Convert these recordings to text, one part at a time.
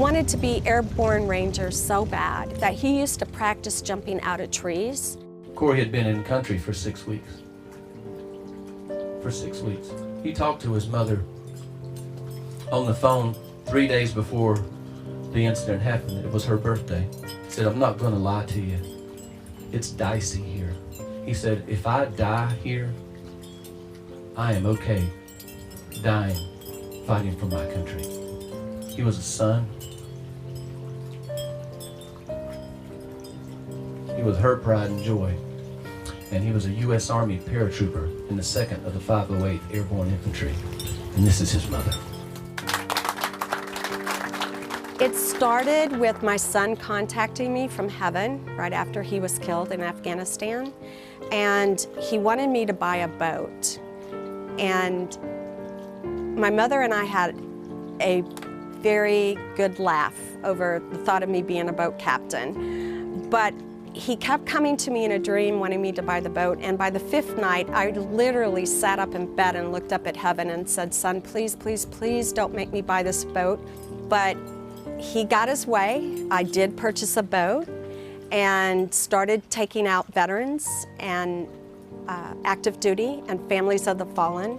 wanted to be airborne ranger so bad that he used to practice jumping out of trees. Corey had been in country for 6 weeks. For 6 weeks. He talked to his mother on the phone 3 days before the incident happened. It was her birthday. He said, "I'm not gonna lie to you. It's dicey here." He said, "If I die here, I am okay dying, fighting for my country." He was a son. He was her pride and joy. And he was a U.S. Army paratrooper in the 2nd of the 508th Airborne Infantry. And this is his mother. It started with my son contacting me from heaven right after he was killed in Afghanistan. And he wanted me to buy a boat. And my mother and I had a very good laugh over the thought of me being a boat captain. But he kept coming to me in a dream wanting me to buy the boat, and by the 5th night, I literally sat up in bed and looked up at heaven and said, "Son, please, please, please don't make me buy this boat." But he got his way. I did purchase a boat and started taking out veterans and active duty and families of the fallen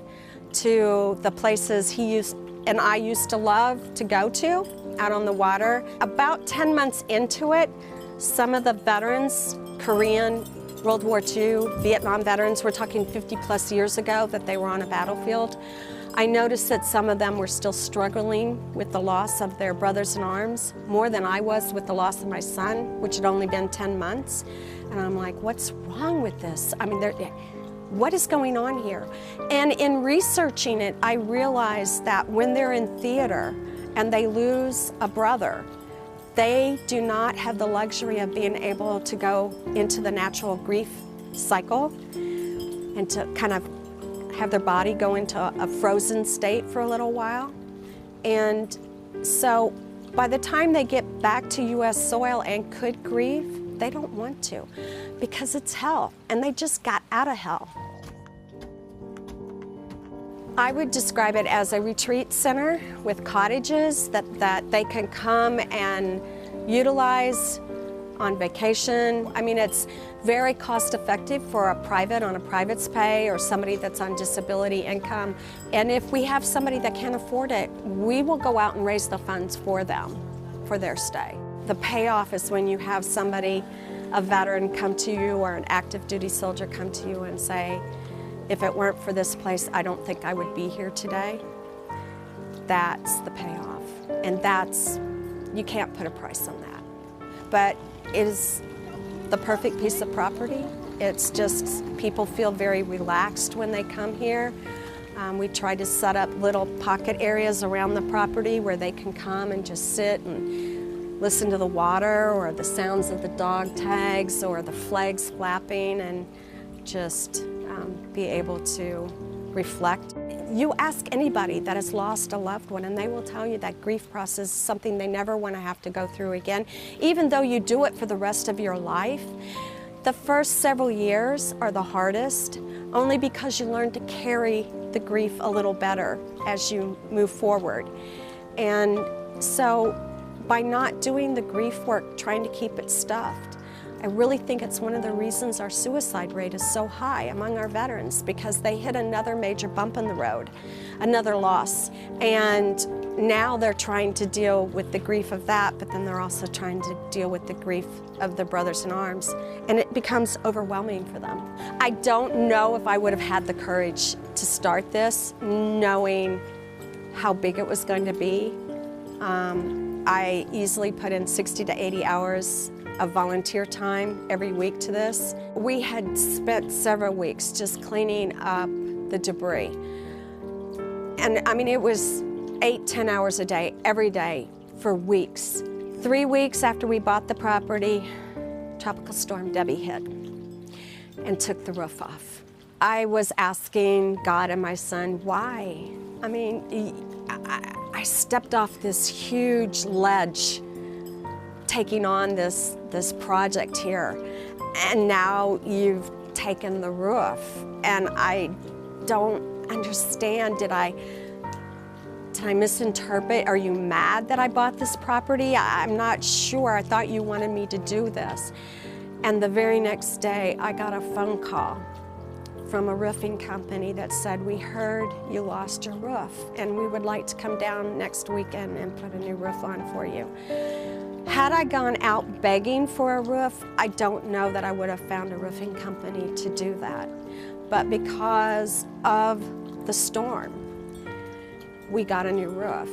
to the places he and I used to love to go to out on the water. About 10 months into it, some of the veterans, Korean, World War II, Vietnam veterans, we're talking 50+ years ago that they were on a battlefield. I noticed that some of them were still struggling with the loss of their brothers in arms, more than I was with the loss of my son, which had only been 10 months. And I'm like, what's wrong with this? I mean, what is going on here? And in researching it, I realized that when they're in theater and they lose a brother, they do not have the luxury of being able to go into the natural grief cycle and to kind of have their body go into a frozen state for a little while. And so by the time they get back to U.S. soil and could grieve, they don't want to because it's hell, and they just got out of hell. I would describe it as a retreat center with cottages that they can come and utilize on vacation. I mean, it's very cost effective for a private on a private's pay or somebody that's on disability income. And if we have somebody that can't afford it, we will go out and raise the funds for them, for their stay. The payoff is when you have somebody, a veteran, come to you or an active duty soldier come to you and say, "If it weren't for this place, I don't think I would be here today." That's the payoff. And that's, you can't put a price on that. But it is the perfect piece of property. It's just, people feel very relaxed when they come here. We try to set up little pocket areas around the property where they can come and just sit and listen to the water or the sounds of the dog tags or the flags flapping and just be able to reflect. You ask anybody that has lost a loved one and they will tell you that grief process is something they never want to have to go through again. Even though you do it for the rest of your life, the first several years are the hardest, only because you learn to carry the grief a little better as you move forward. And so by not doing the grief work, trying to keep it stuffed, I really think it's one of the reasons our suicide rate is so high among our veterans, because they hit another major bump in the road, another loss. And now they're trying to deal with the grief of that, but then they're also trying to deal with the grief of their brothers in arms. And it becomes overwhelming for them. I don't know if I would have had the courage to start this, knowing how big it was going to be. I easily put in 60 to 80 hours of volunteer time every week to this. We had spent several weeks just cleaning up the debris. And I mean, it was 8-10 hours a day, every day for weeks. 3 weeks after we bought the property, Tropical Storm Debbie hit and took the roof off. I was asking God and my son, why? I mean, I stepped off this huge ledge taking on this project here, and now you've taken the roof, and I don't understand. Did I did I misinterpret? Are you mad that I bought this property? I'm not sure. I thought you wanted me to do this. And the very next day, I got a phone call from a roofing company that said, we heard you lost your roof, and we would like to come down next weekend and put a new roof on for you. Had I gone out begging for a roof, I don't know that I would have found a roofing company to do that. But because of the storm, we got a new roof.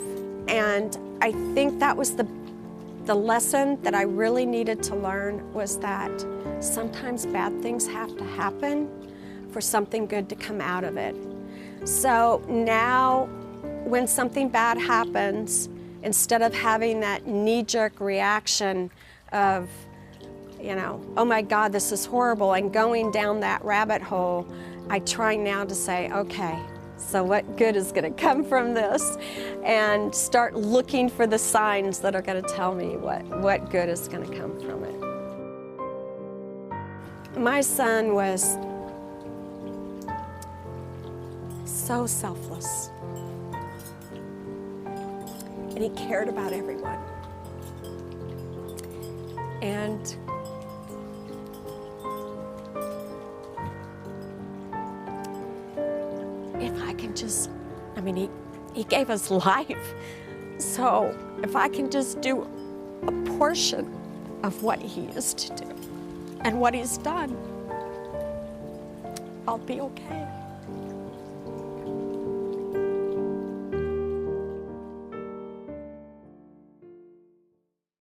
And I think that was the lesson that I really needed to learn, was that sometimes bad things have to happen for something good to come out of it. So now when something bad happens, instead of having that knee-jerk reaction of, you know, oh my God, this is horrible, and going down that rabbit hole, I try now to say, okay, so what good is going to come from this? And start looking for the signs that are going to tell me what good is going to come from it. My son was so selfless, and he cared about everyone. And if I can just, I mean, he gave us life. So if I can just do a portion of what he is to do and what he's done, I'll be okay.